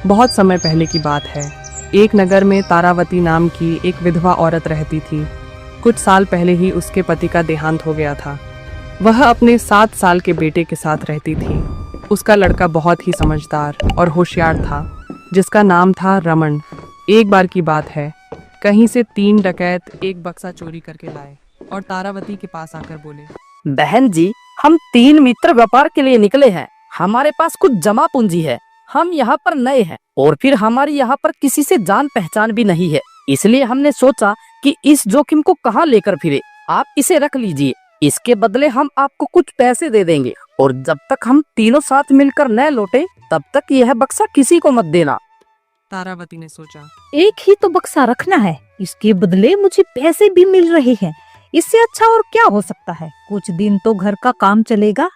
बहुत समय पहले की बात है। एक नगर में तारावती नाम की एक विधवा औरत रहती थी। कुछ साल पहले ही उसके पति का देहांत हो गया था। वह अपने 7 साल के बेटे के साथ रहती थी। उसका लड़का बहुत ही समझदार और होशियार था, जिसका नाम था रमन। एक बार की बात है, कहीं से 3 डकैत एक बक्सा चोरी करके लाए और तारावती के पास आकर बोले, बहन जी, हम 3 मित्र व्यापार के लिए निकले हैं। हमारे पास कुछ जमा पूंजी है। हम यहाँ पर नए हैं और फिर हमारी यहाँ पर किसी से जान पहचान भी नहीं है, इसलिए हमने सोचा कि इस जोखिम को कहाँ लेकर फिरे। आप इसे रख लीजिए, इसके बदले हम आपको कुछ पैसे दे देंगे और जब तक हम तीनों साथ मिलकर न लौटे तब तक यह बक्सा किसी को मत देना। तारावती ने सोचा, एक ही तो बक्सा रखना है, इसके बदले मुझे पैसे भी मिल रहे हैं। इससे अच्छा और क्या हो सकता है? कुछ दिन तो घर का काम चलेगा।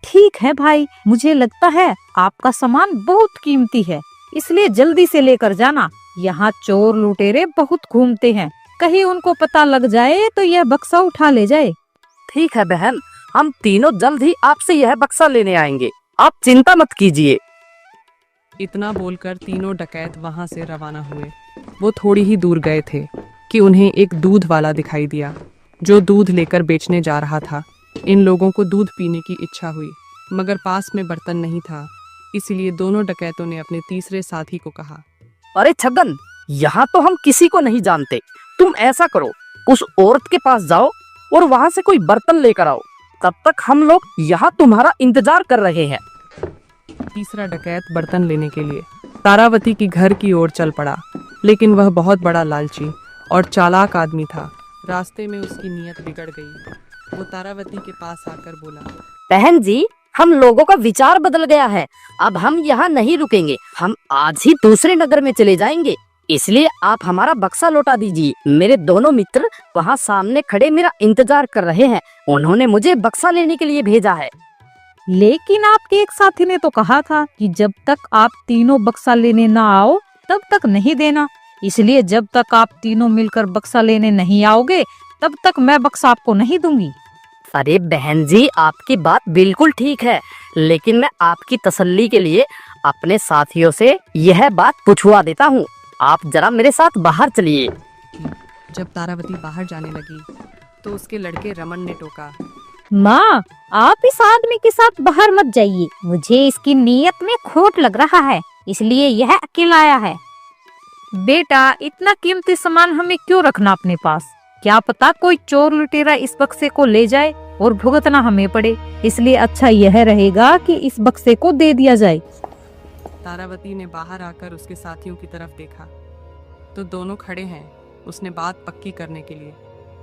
ठीक है भाई, मुझे लगता है आपका सामान बहुत कीमती है, इसलिए जल्दी से लेकर जाना। यहाँ चोर लुटेरे बहुत घूमते हैं, कहीं उनको पता लग जाए तो यह बक्सा उठा ले जाए। ठीक है बहन, हम तीनों जल्द ही आपसे यह बक्सा लेने आएंगे, आप चिंता मत कीजिए। इतना बोलकर तीनों डकैत वहां से रवाना हुए। वो थोड़ी ही दूर गए थे कि उन्हें एक दूध वाला दिखाई दिया, जो दूध लेकर बेचने जा रहा था। इन लोगों को दूध पीने की इच्छा हुई, मगर पास में बर्तन नहीं था। इसलिए दोनों डकैतों ने अपने तीसरे साथी को कहा, अरे छगन, यहाँ तो हम किसी को नहीं जानते। तुम ऐसा करो, उस औरत के पास जाओ और वहाँ से कोई बर्तन लेकर आओ। तब तक हम लोग यहाँ तुम्हारा इंतजार कर रहे हैं। तीसरा डकैत बर्तन लेने के लिए तारावती की घर की ओर चल पड़ा, लेकिन वह बहुत बड़ा लालची और चालाक आदमी था। रास्ते में उसकी नीयत बिगड़ गई। वो तारावती के पास आकर बोला, बहन जी, हम लोगों का विचार बदल गया है। अब हम यहाँ नहीं रुकेंगे, हम आज ही दूसरे नगर में चले जाएंगे। इसलिए आप हमारा बक्सा लौटा दीजिए। मेरे दोनों मित्र वहाँ सामने खड़े मेरा इंतजार कर रहे हैं। उन्होंने मुझे बक्सा लेने के लिए भेजा है। लेकिन आपके एक साथी ने तो कहा था कि जब तक आप तीनों बक्सा लेने ना आओ तब तक नहीं देना। इसलिए जब तक आप तीनों मिलकर बक्सा लेने नहीं आओगे तब तक मैं बक्सा आपको नहीं दूंगी। अरे बहन जी, आपकी बात बिल्कुल ठीक है, लेकिन मैं आपकी तसल्ली के लिए अपने साथियों से यह बात पूछवा देता हूँ। आप जरा मेरे साथ बाहर चलिए। जब तारावती बाहर जाने लगी तो उसके लड़के रमन ने टोका, माँ, आप इस आदमी के साथ बाहर मत जाइए। मुझे इसकी नीयत में खोट लग रहा है, इसलिए यह अकेला आया है। बेटा, इतना कीमती सामान हमें क्यों रखना अपने पास? क्या पता कोई चोर लुटेरा इस बक्से को ले जाए और भुगतना हमें पड़े। इसलिए अच्छा यह रहेगा कि इस बक्से को दे दिया जाए। तारावती ने बाहर आकर उसके साथियों की तरफ देखा तो दोनों खड़े हैं। उसने बात पक्की करने के लिए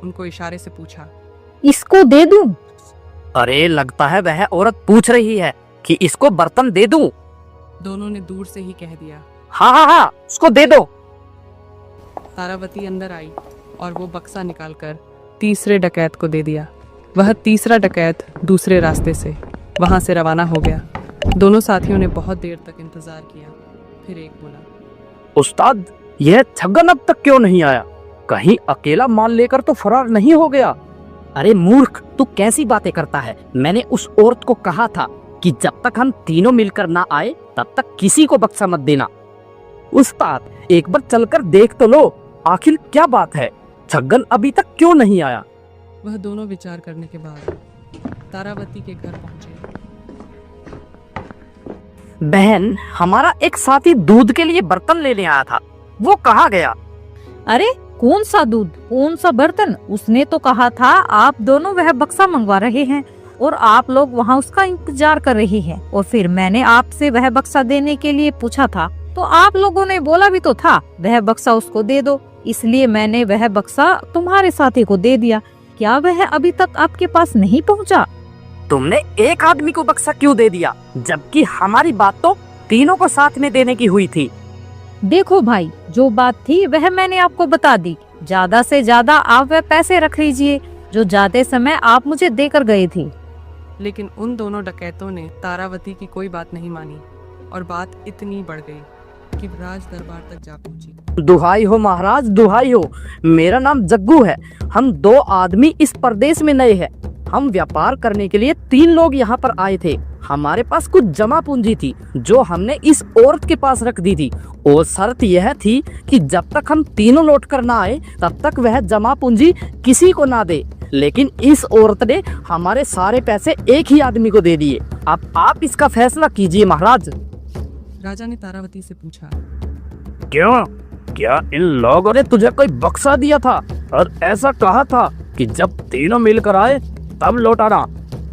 उनको इशारे से पूछा, इसको दे दूं? अरे लगता है वह औरत पूछ रही है कि इसको बर्तन दे दूं। दोनों ने दूर से ही कह दिया, हाँ हाँ हाँ, उसको दे दो। तारावती अंदर आई और वो बक्सा निकालकर तीसरे डकैत को दे दिया। वह तीसरा डकैत दूसरे रास्ते से वहां से रवाना हो गया। दोनों साथियों ने बहुत देर तक इंतजार किया। फिर एक बोला, उस्ताद, यह छगन अब तक क्यों नहीं आया? कहीं अकेला माल लेकर तो फरार नहीं हो गया? अरे मूर्ख, तू कैसी बातें करता है? मैंने उस औरत को कहा था कि जब तक हम तीनों मिलकर ना आए तब तक किसी को बक्सा मत देना। उस्ताद, एक बार चलकर देख तो लो, आखिर क्या बात है? छगन अभी तक क्यों नहीं आया? वह दोनों विचार करने के बाद तारावती के घर पहुंचे। बहन, हमारा एक साथी दूध के लिए बर्तन लेने आया था, वो कहाँ गया? अरे कौन सा दूध, कौन सा बर्तन? उसने तो कहा था आप दोनों वह बक्सा मंगवा रहे हैं और आप लोग वहाँ उसका इंतजार कर रहे हैं। और फिर मैंने आपसे वह बक्सा देने के लिए पूछा था तो आप लोगों ने बोला भी तो था वह बक्सा उसको दे दो। इसलिए मैंने वह बक्सा तुम्हारे साथी को दे दिया। क्या वह अभी तक आपके पास नहीं पहुँचा? तुमने एक आदमी को बक्सा क्यों दे दिया, जबकि हमारी बात तो तीनों को साथ में देने की हुई थी? देखो भाई, जो बात थी वह मैंने आपको बता दी। ज्यादा से ज्यादा आप वह पैसे रख लीजिए जो जाते समय आप मुझे देकर गए थे। लेकिन उन दोनों डकैतों ने तारावती की कोई बात नहीं मानी और बात इतनी बढ़ गई कि राज दरबार तक जा पहुंची। दुहाई हो महाराज, दुहाई हो। मेरा नाम जग्गू है। हम 2 आदमी इस परदेश में नए हैं। हम व्यापार करने के लिए 3 लोग यहाँ पर आए थे। हमारे पास कुछ जमा पूंजी थी जो हमने इस औरत के पास रख दी थी, और शर्त यह थी कि जब तक हम तीनों लौट कर ना आए तब तक वह जमा पूंजी किसी को ना दे। लेकिन इस औरत ने हमारे सारे पैसे एक ही आदमी को दे दिए। अब आप इसका फैसला कीजिए महाराज। राजा ने तारावती से पूछा, क्यों? क्या इन लोगों ने तुझे कोई बक्सा दिया था और ऐसा कहा था कि जब तीनों मिलकर आए तब लौटाना?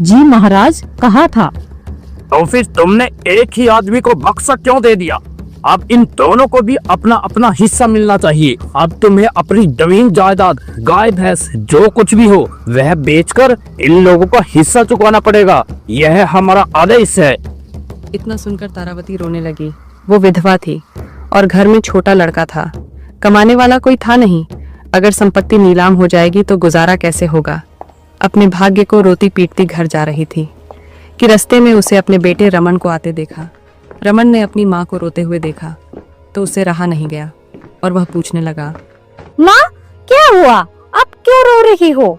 जी महाराज, कहा था। तो फिर तुमने एक ही आदमी को बक्सा क्यों दे दिया? अब इन दोनों को भी अपना अपना हिस्सा मिलना चाहिए। अब तुम्हें अपनी जमीन जायदाद, गाय भैंस जो कुछ भी हो वह बेचकर इन लोगों को हिस्सा चुकाना पड़ेगा। यह हमारा आदेश है। इतना सुनकर तारावती रोने लगी। वो विधवा थी और घर में छोटा लड़का था। कमाने वाला कोई था नहीं। अगर संपत्ति नीलाम हो जाएगी तो गुजारा कैसे होगा। अपने भाग्य को रोती पीटती घर जा रही थी कि रास्ते में उसे अपने बेटे रमन को आते देखा। रमन ने अपनी माँ को रोते हुए देखा तो उसे रहा नहीं गया और वह पूछने लगा, माँ, क्या हुआ? अब क्यों रो रही हो?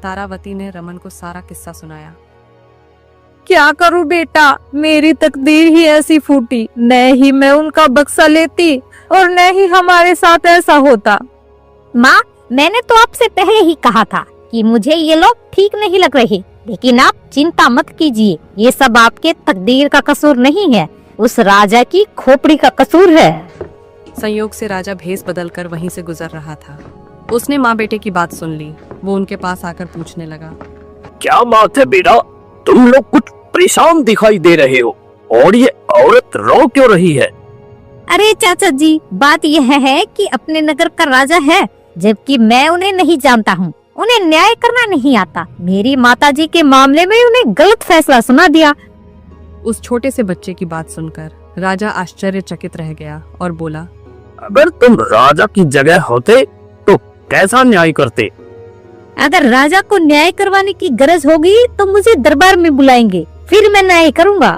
तारावती ने रमन को सारा किस्सा सुनाया। क्या करूं बेटा, मेरी तकदीर ही ऐसी फूटी। न ही मैं उनका बक्सा लेती और न ही हमारे साथ ऐसा होता। माँ, मैंने तो आपसे पहले ही कहा था कि मुझे ये लोग ठीक नहीं लग रहे, लेकिन आप चिंता मत कीजिए, ये सब आपके तकदीर का कसूर नहीं है, उस राजा की खोपड़ी का कसूर है। संयोग से राजा भेस बदलकर वहीं से गुजर रहा था। उसने माँ बेटे की बात सुन ली। वो उनके पास आकर पूछने लगा, क्या बात है बेटा, तुम लोग कुछ परेशान दिखाई दे रहे हो और ये औरत रो क्यों रही है? अरे चाचा जी, बात यह है कि अपने नगर का राजा है, जबकि मैं उन्हें नहीं जानता हूँ। उन्हें न्याय करना नहीं आता। मेरी माताजी के मामले में उन्हें गलत फैसला सुना दिया। उस छोटे से बच्चे की बात सुनकर राजा आश्चर्यचकित रह गया और बोला, अगर तुम राजा की जगह होते तो कैसा न्याय करते? अगर राजा को न्याय करवाने की गरज होगी तो मुझे दरबार में बुलाएंगे, फिर मैं न्याय करूँगा।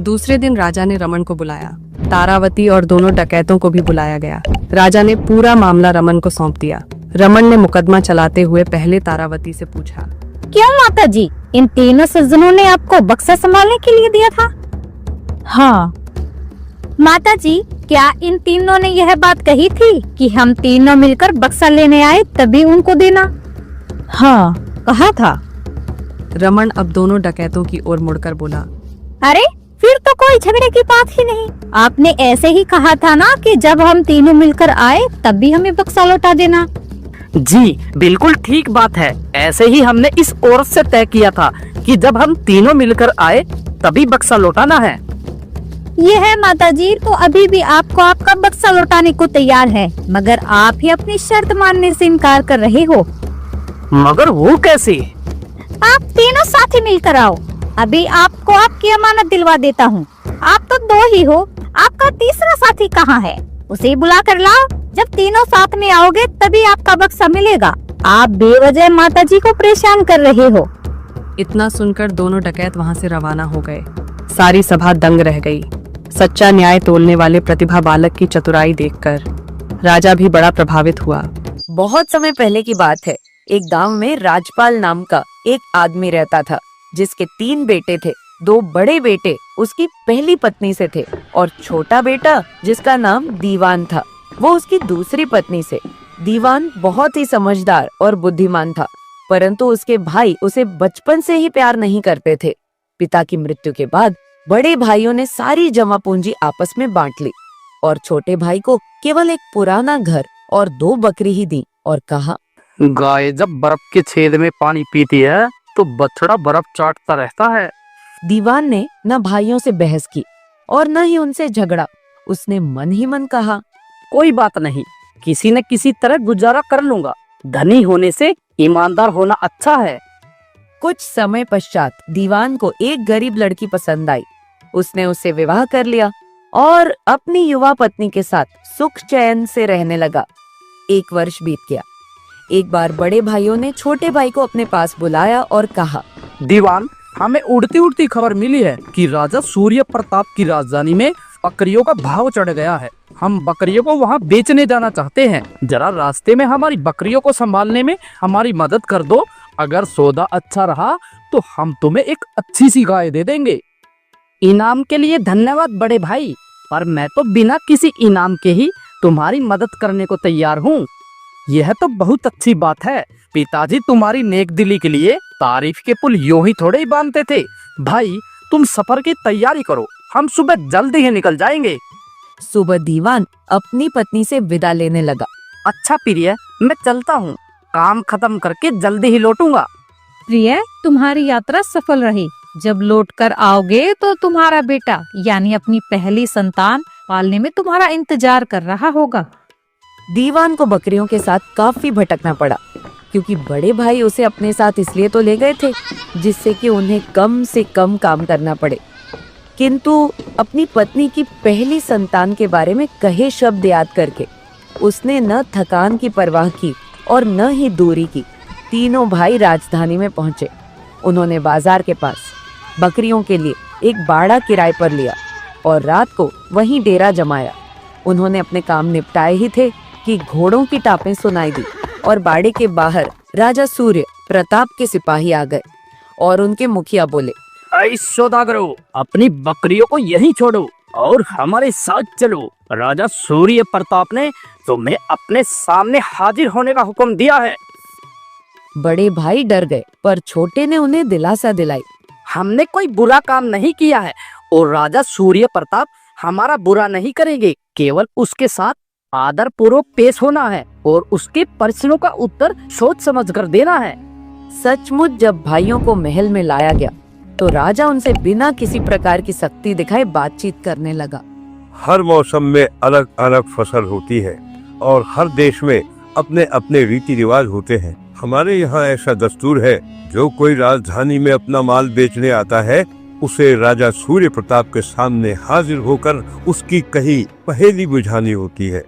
दूसरे दिन राजा ने रमन को बुलाया। तारावती और दोनों डकैतों को भी बुलाया गया। राजा ने पूरा मामला रमन को सौंप दिया। रमन ने मुकदमा चलाते हुए पहले तारावती से पूछा, क्या माताजी, इन तीनों सज्जनों ने आपको बक्सा संभालने के लिए दिया था? हाँ। माताजी, क्या इन तीनों ने यह बात कही थी कि हम तीनों मिलकर बक्सा लेने आए तभी उनको देना? हाँ, कहा था। रमन अब दोनों डकैतों की ओर मुड़कर बोला, अरे फिर तो कोई झगड़े की बात ही नहीं। आपने ऐसे ही कहा था ना कि जब हम तीनों मिलकर आए तब भी हमें बक्सा लौटा देना। जी बिल्कुल ठीक बात है। ऐसे ही हमने इस औरत से तय किया था कि जब हम तीनों मिलकर आए तभी बक्सा लौटाना है। ये है माताजी, तो अभी भी आपको आपका बक्सा लौटाने को तैयार है, मगर आप ही अपनी शर्त मानने से इनकार कर रहे हो। मगर वो कैसे? आप तीनों साथी मिलकर आओ, अभी आपको आपकी अमानत दिलवा देता हूँ। आप तो 2 ही हो, आपका तीसरा साथी कहाँ है? उसे बुला कर लाओ। जब तीनों साथ में आओगे तभी आपका बक्सा मिलेगा। आप बेवजह माताजी को परेशान कर रहे हो। इतना सुनकर दोनों डकैत वहां से रवाना हो गए। सारी सभा दंग रह गई। सच्चा न्याय तोलने वाले प्रतिभा बालक की चतुराई देखकर राजा भी बड़ा प्रभावित हुआ। बहुत समय पहले की बात है। एक गांव में राजपाल नाम का एक आदमी रहता था, जिसके 3 बेटे थे। 2 बड़े बेटे उसकी पहली पत्नी से थे और छोटा बेटा जिसका नाम दीवान था, वो उसकी दूसरी पत्नी से। दीवान बहुत ही समझदार और बुद्धिमान था, परंतु उसके भाई उसे बचपन से ही प्यार नहीं करते थे। पिता की मृत्यु के बाद बड़े भाइयों ने सारी जमा पूंजी आपस में बांट ली और छोटे भाई को केवल एक पुराना घर और 2 बकरी ही दी और कहा, गाय जब बर्फ के छेद में पानी पीती है तो बछड़ा बर्फ चाटता रहता है। दीवान ने न भाइयों से बहस की और न ही उनसे झगड़ा। उसने मन ही मन कहा, कोई बात नहीं, किसी न किसी तरह गुजारा कर लूंगा। धनी होने से ईमानदार होना अच्छा है। कुछ समय पश्चात दीवान को एक गरीब लड़की पसंद आई। उसने उससे विवाह कर लिया और अपनी युवा पत्नी के साथ सुख चैन से रहने लगा। 1 वर्ष बीत गया। एक बार बड़े भाइयों ने छोटे भाई को अपने पास बुलाया और कहा, दीवान, हमें उड़ती उड़ती खबर मिली है कि राजा सूर्य प्रताप की राजधानी में बकरियों का भाव चढ़ गया है। हम बकरियों को वहाँ बेचने जाना चाहते हैं। जरा रास्ते में हमारी बकरियों को संभालने में हमारी मदद कर दो अगर सौदा अच्छा रहा तो हम तुम्हें एक अच्छी सी गाय दे देंगे। इनाम के लिए धन्यवाद बड़े भाई, पर मैं तो बिना किसी इनाम के ही तुम्हारी मदद करने को तैयार हूँ। यह तो बहुत अच्छी बात है। पिताजी तुम्हारी नेक दिली के लिए तारीफ के पुल यूं ही थोड़े ही बांधते थे। भाई तुम सफर की तैयारी करो, हम सुबह जल्दी ही निकल जाएंगे। सुबह दीवान अपनी पत्नी से विदा लेने लगा। अच्छा प्रिय, मैं चलता हूँ, काम खत्म करके जल्दी ही लौटूंगा। प्रिय, तुम्हारी यात्रा सफल रही। जब लौट कर आओगे तो तुम्हारा बेटा यानी अपनी पहली संतान पालने में तुम्हारा इंतजार कर रहा होगा। दीवान को बकरियों के साथ काफी भटकना पड़ा, क्योंकि बड़े भाई उसे अपने साथ इसलिए तो ले गए थे जिससे कि उन्हें कम से कम काम करना पड़े। किंतु अपनी पत्नी की पहली संतान के बारे में कहे शब्द याद करके उसने न थकान की परवाह की और न ही दूरी की। तीनों भाई राजधानी में पहुंचे। उन्होंने बाजार के पास बकरियों के लिए एक बाड़ा किराए पर लिया और रात को वहीं डेरा जमाया। उन्होंने अपने काम निपटाए ही थे कि घोड़ों की टापें सुनाई दी और बाड़े के बाहर राजा सूर्य प्रताप के सिपाही आ गए और उनके मुखिया बोले, ऐ सौदागरों, अपनी बकरियों को यहीं छोड़ो और हमारे साथ चलो। राजा सूर्य प्रताप ने तुम्हें अपने सामने हाजिर होने का हुक्म दिया है। बड़े भाई डर गए, पर छोटे ने उन्हें दिलासा दिलाई। हमने कोई बुरा काम नहीं किया है और राजा सूर्य प्रताप हमारा बुरा नहीं करेंगे। केवल उसके साथ आदर पूर्वक पेश होना है और उसके प्रश्नों का उत्तर सोच समझ कर देना है। सचमुच जब भाइयों को महल में लाया गया तो राजा उनसे बिना किसी प्रकार की सख्ती दिखाए बातचीत करने लगा। हर मौसम में अलग अलग फसल होती है और हर देश में अपने अपने रीति रिवाज होते हैं। हमारे यहाँ ऐसा दस्तूर है, जो कोई राजधानी में अपना माल बेचने आता है उसे राजा सूर्य प्रताप के सामने हाजिर होकर उसकी कही पहेली बुझानी होती है।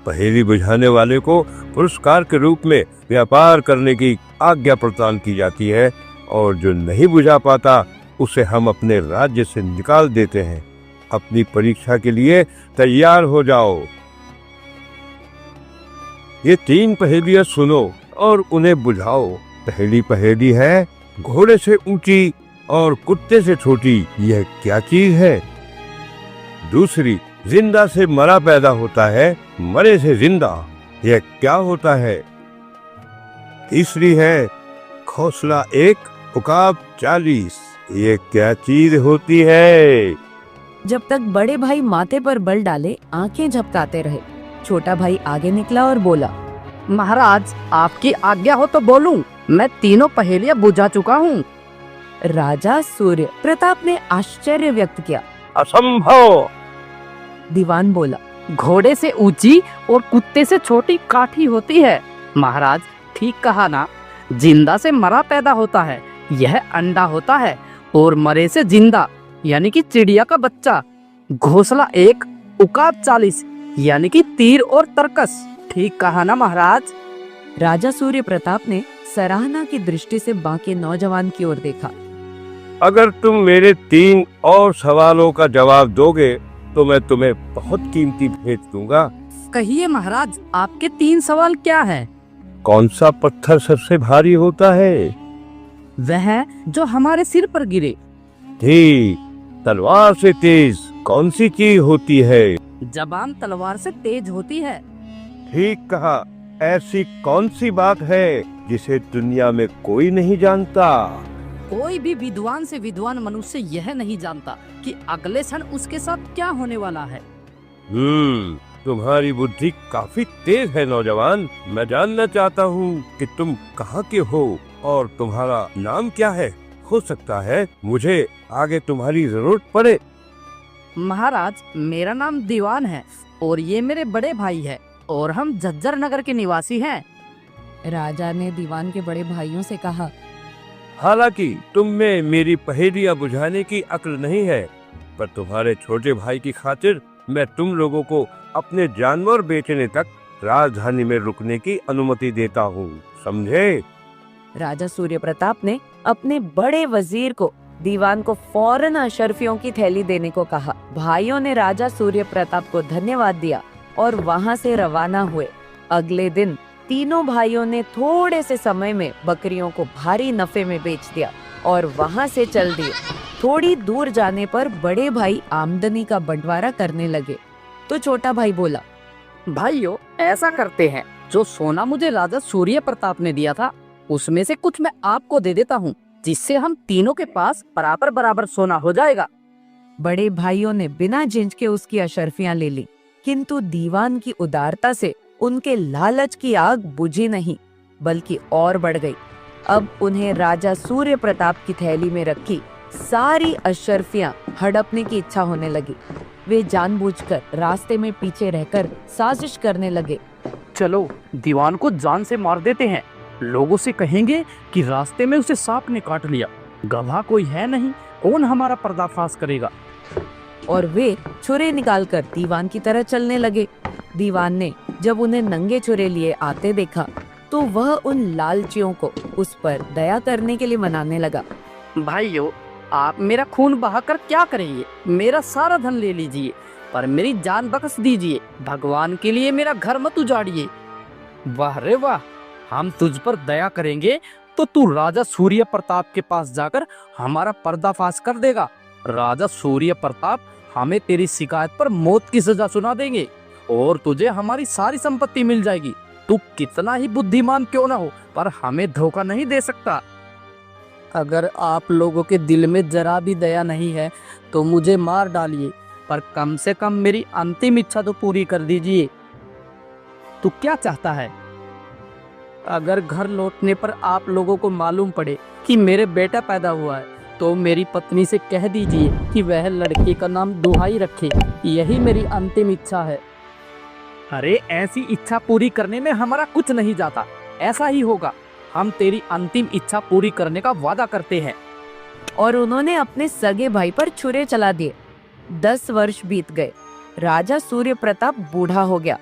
पहेली बुझाने वाले को पुरस्कार के रूप में व्यापार करने की आज्ञा प्रदान की जाती है और जो नहीं बुझा पाता उसे हम अपने राज्य से निकाल देते हैं। अपनी परीक्षा के लिए तैयार हो जाओ। ये 3 पहेलियां सुनो और उन्हें बुझाओ। पहली पहेली है, घोड़े से ऊंची और कुत्ते से छोटी यह क्या चीज है? दूसरी, जिंदा से मरा पैदा होता है, मरे से जिंदा यह क्या होता है? तीसरी है, घोंसला 1 उकाब 40 ये क्या चीज होती है? जब तक बड़े भाई माथे पर बल डाले आंखें झपकाते रहे, छोटा भाई आगे निकला और बोला, महाराज आपकी आज्ञा हो तो बोलूं, मैं तीनों पहेलियां बुझा चुका हूँ। राजा सूर्य प्रताप ने आश्चर्य व्यक्त किया। असंभव। दीवान बोला, घोड़े से ऊंची और कुत्ते से छोटी काठी होती है। महाराज ठीक कहा ना, जिंदा से मरा पैदा होता है, यह अंडा होता है, और मरे से जिंदा यानी कि चिड़िया का बच्चा। घोंसला 1 उकाब 40 यानी कि तीर और तरकस। ठीक कहा ना महाराज? राजा सूर्य प्रताप ने सराहना की दृष्टि से बाकी नौजवान की ओर देखा। अगर तुम मेरे 3 और सवालों का जवाब दोगे तो मैं तुम्हें बहुत कीमती भेंट दूंगा। कहिए महाराज, आपके 3 सवाल क्या है? कौन सा पत्थर सबसे भारी होता है? वह जो हमारे सिर पर गिरे। ठीक। तलवार से तेज कौन सी चीज होती है? जबान तलवार से तेज होती है। ठीक कहा। ऐसी कौन सी बात है जिसे दुनिया में कोई नहीं जानता? कोई भी विद्वान से विद्वान मनुष्य यह नहीं जानता कि अगले क्षण उसके साथ क्या होने वाला है। तुम्हारी बुद्धि काफी तेज है नौजवान। मैं जानना चाहता हूँ कि तुम कहाँ के हो और तुम्हारा नाम क्या है। हो सकता है मुझे आगे तुम्हारी जरूरत पड़े। महाराज, मेरा नाम दीवान है और ये मेरे बड़े भाई है और हम झज्जर नगर के निवासी हैं। राजा ने दीवान के बड़े भाइयों से कहा, हालांकि तुम में मेरी पहेलियां बुझाने की अक्ल नहीं है, पर तुम्हारे छोटे भाई की खातिर मैं तुम लोगों को अपने जानवर बेचने तक राजधानी में रुकने की अनुमति देता हूँ, समझे? राजा सूर्य प्रताप ने अपने बड़े वजीर को दीवान को फौरन अशर्फियों की थैली देने को कहा। भाइयों ने राजा सूर्य प्रताप को धन्यवाद दिया और वहाँ से रवाना हुए। अगले दिन तीनों भाइयों ने थोड़े से समय में बकरियों को भारी नफे में बेच दिया और वहां से चल दिए। थोड़ी दूर जाने पर बड़े भाई आमदनी का बंटवारा करने लगे तो छोटा भाई बोला, भाइयों ऐसा करते हैं, जो सोना मुझे राजा सूर्य प्रताप ने दिया था उसमें से कुछ मैं आपको दे देता हूँ, जिससे हम तीनों के पास बराबर बराबर सोना हो जाएगा। बड़े भाइयों ने बिना झिझक के उसकी अशर्फियां ले ली, किंतु दीवान की उदारता से उनके लालच की आग बुझी नहीं बल्कि और बढ़ गई। अब उन्हें राजा सूर्य प्रताप की थैली में रखी सारी अशर्फियां हड़पने की इच्छा होने लगी। वे जानबूझकर रास्ते में पीछे रहकर साजिश करने लगे। चलो दीवान को जान से मार देते हैं, लोगों से कहेंगे कि रास्ते में उसे सांप ने काट लिया, गवाह कोई है नहीं, कौन हमारा पर्दाफाश करेगा। और वे छुरे निकालकर दीवान की तरह चलने लगे। दीवान ने जब उन्हें नंगे छुरे लिए आते देखा तो वह उन लालचियों को उस पर दया करने के लिए मनाने लगा। भाइयों आप मेरा खून बहाकर क्या करेंगे, मेरा सारा धन ले लीजिए पर मेरी जान बख्श दीजिए, भगवान के लिए मेरा घर मत उजाड़िए। वाह रे वाह, हम तुझ पर दया करेंगे तो तू राजा सूर्य प्रताप के पास जाकर हमारा पर्दाफाश कर देगा। राजा सूर्य प्रताप हमें तेरी शिकायत पर मौत की सजा सुना देंगे और तुझे हमारी सारी संपत्ति मिल जाएगी। तू कितना ही बुद्धिमान क्यों ना हो, पर हमें धोखा नहीं दे सकता। अगर आप लोगों के दिल में जरा भी दया नहीं है तो मुझे मार डालिए, पर कम से कम मेरी अंतिम इच्छा तो पूरी कर दीजिए। तू क्या चाहता है? अगर घर लौटने पर आप लोगों को मालूम पड़े कि मेरे बेटा पैदा हुआ है तो मेरी पत्नी से कह दीजिए कि वह लड़के का नाम दुहाई रखे, यही मेरी अंतिम इच्छा है। अरे ऐसी इच्छा पूरी करने में हमारा कुछ नहीं जाता, ऐसा ही होगा। हम तेरी अंतिम इच्छा पूरी करने का वादा करते हैं। और उन्होंने अपने सगे भाई पर छुरे चला दिए। 10 वर्ष बीत गए। राजा सूर्य प्रताप बूढ़ा हो गया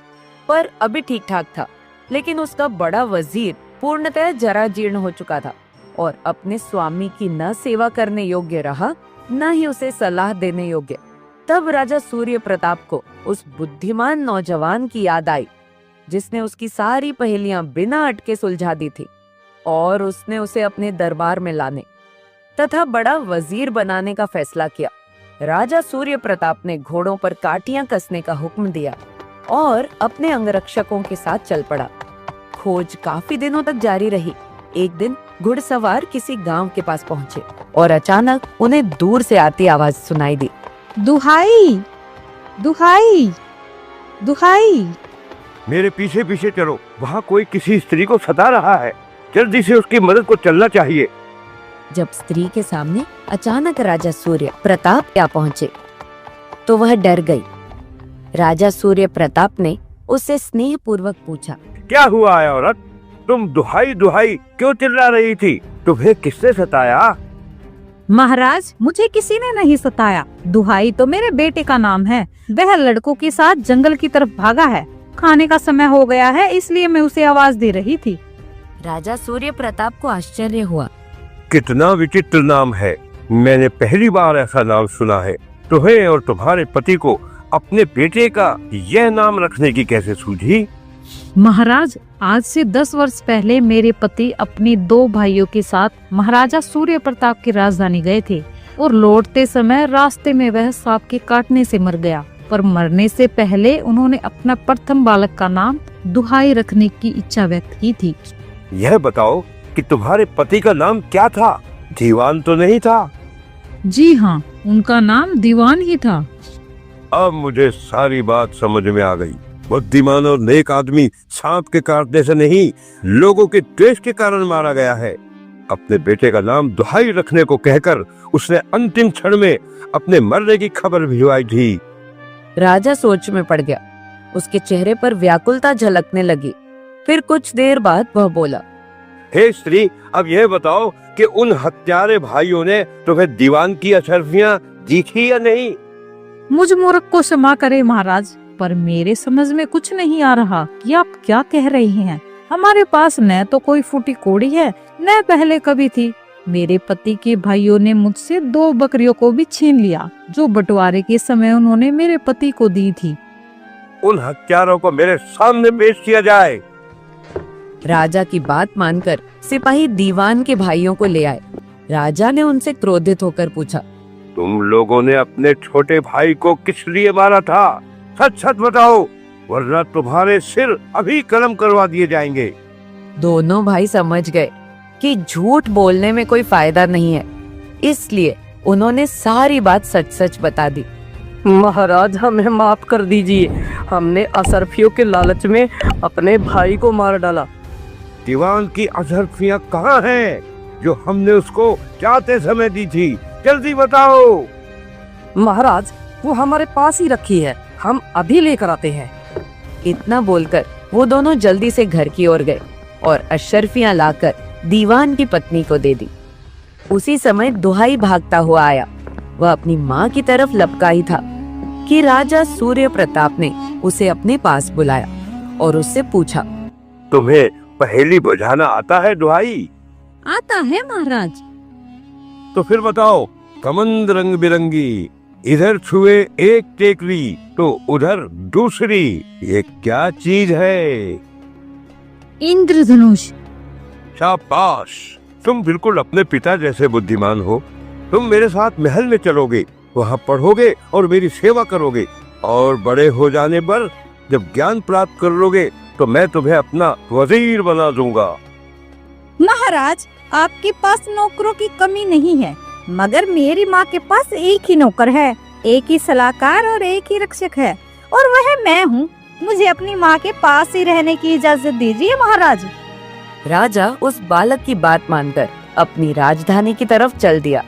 पर अभी ठीक ठाक था, लेकिन उसका बड़ा वजीर पूर्णतः जरा जीर्ण हो चुका था और अपने स्वामी की न सेवा करने योग्य रहा न ही उसे सलाह देने योग्य। तब राजा सूर्य प्रताप को उस बुद्धिमान नौजवान की याद आई जिसने उसकी सारी पहेलियां बिना अटके सुलझा दी थी, और उसने उसे अपने दरबार में लाने तथा बड़ा वजीर बनाने का फैसला किया। राजा सूर्य प्रताप ने घोड़ों पर काटियां कसने का हुक्म दिया और अपने अंगरक्षकों के साथ चल पड़ा। खोज काफी दिनों तक जारी रही। एक दिन घुड़सवार किसी गांव के पास पहुंचे और अचानक उन्हें दूर से आती आवाज सुनाई दी, दुहाई दुहाई दुहाई। मेरे पीछे पीछे चलो, वहाँ कोई किसी स्त्री को सता रहा है, जल्दी से उसकी मदद को चलना चाहिए। जब स्त्री के सामने अचानक राजा सूर्य प्रताप आ पहुंचे तो वह डर गई। राजा सूर्य प्रताप ने उससे स्नेह पूर्वक पूछा, क्या हुआ है औरत, तुम दुहाई दुहाई क्यों चिल्ला रही थी? तुम्हें किसने सताया? महाराज मुझे किसी ने नहीं सताया, दुहाई तो मेरे बेटे का नाम है। वह लड़कों के साथ जंगल की तरफ भागा है, खाने का समय हो गया है इसलिए मैं उसे आवाज दे रही थी। राजा सूर्य प्रताप को आश्चर्य हुआ। कितना विचित्र नाम है, मैंने पहली बार ऐसा नाम सुना है। तुम्हें और तुम्हारे पति को अपने बेटे का यह नाम रखने की कैसे सूझी? महाराज आज से 10 वर्ष पहले मेरे पति अपने 2 भाइयों के साथ महाराजा सूर्य प्रताप की राजधानी गए थे और लौटते समय रास्ते में वह सांप के काटने से मर गया, पर मरने से पहले उन्होंने अपना प्रथम बालक का नाम दुहाई रखने की इच्छा व्यक्त की थी। यह बताओ कि तुम्हारे पति का नाम क्या था? दीवान तो नहीं था? जी हाँ, उनका नाम दीवान ही था। अब मुझे सारी बात समझ में आ गई। बुद्धिमान और नेक आदमी सांप के काटने से नहीं, लोगों के द्वेष के कारण मारा गया है। अपने बेटे का नाम दुहाई रखने को कहकर उसने अंतिम क्षण में अपने मरने की खबर भिजवाई थी। राजा सोच में पड़ गया। उसके चेहरे पर व्याकुलता झलकने लगी। फिर कुछ देर बाद वह बोला, हे स्त्री, अब यह बताओ कि उन हत्यारे भाइयों ने तुम्हें दीवान की अशर्फियां दी थी या नहीं? मुझ मूर्ख को क्षमा करे महाराज, पर मेरे समझ में कुछ नहीं आ रहा कि आप क्या कह रहे हैं। हमारे पास न तो कोई फूटी कोड़ी है न पहले कभी थी। मेरे पति के भाइयों ने मुझसे 2 बकरियों को भी छीन लिया जो बंटवारे के समय उन्होंने मेरे पति को दी थी। उन हत्यारों को मेरे सामने पेश किया जाए। राजा की बात मानकर सिपाही दीवान के भाइयों को ले आए। राजा ने उनसे क्रोधित होकर पूछा, तुम लोगों ने अपने छोटे भाई को किस लिए मारा था? सच सच बताओ, वरना तुम्हारे सिर अभी कलम करवा दिए जाएंगे। दोनों भाई समझ गए कि झूठ बोलने में कोई फायदा नहीं है, इसलिए उन्होंने सारी बात सच सच बता दी। महाराज हमें माफ कर दीजिए, हमने असरफियों के लालच में अपने भाई को मार डाला। दीवान की अजहरफियां कहाँ हैं जो हमने उसको जाते समय दी थी? जल्दी बताओ। महाराज वो हमारे पास ही रखी है, हम अभी लेकर आते हैं। इतना बोलकर वो दोनों जल्दी से घर की ओर गए और अशरफियां लाकर दीवान की पत्नी को दे दी। उसी समय दुहाई भागता हुआ आया। वह अपनी माँ की तरफ लपका ही था कि राजा सूर्य प्रताप ने उसे अपने पास बुलाया और उससे पूछा, तुम्हें पहेली बुझाना आता है दुहाई? आता है महाराज। तो फिर बताओ, कमंद रंग बिरंगी, इधर छुए एक टेकरी तो उधर दूसरी, ये क्या चीज है? इंद्रधनुष। शाबाश, तुम बिल्कुल अपने पिता जैसे बुद्धिमान हो। तुम मेरे साथ महल में चलोगे, वहाँ पढ़ोगे और मेरी सेवा करोगे, और बड़े हो जाने पर जब ज्ञान प्राप्त कर लोगे तो मैं तुम्हें अपना वजीर बना दूंगा। महाराज, आपके पास नौकरों की कमी नहीं है, मगर मेरी माँ के पास एक ही नौकर है, एक ही सलाहकार और एक ही रक्षक है, और वह मैं हूँ। मुझे अपनी माँ के पास ही रहने की इजाजत दीजिए महाराज। राजा उस बालक की बात मानकर अपनी राजधानी की तरफ चल दिया।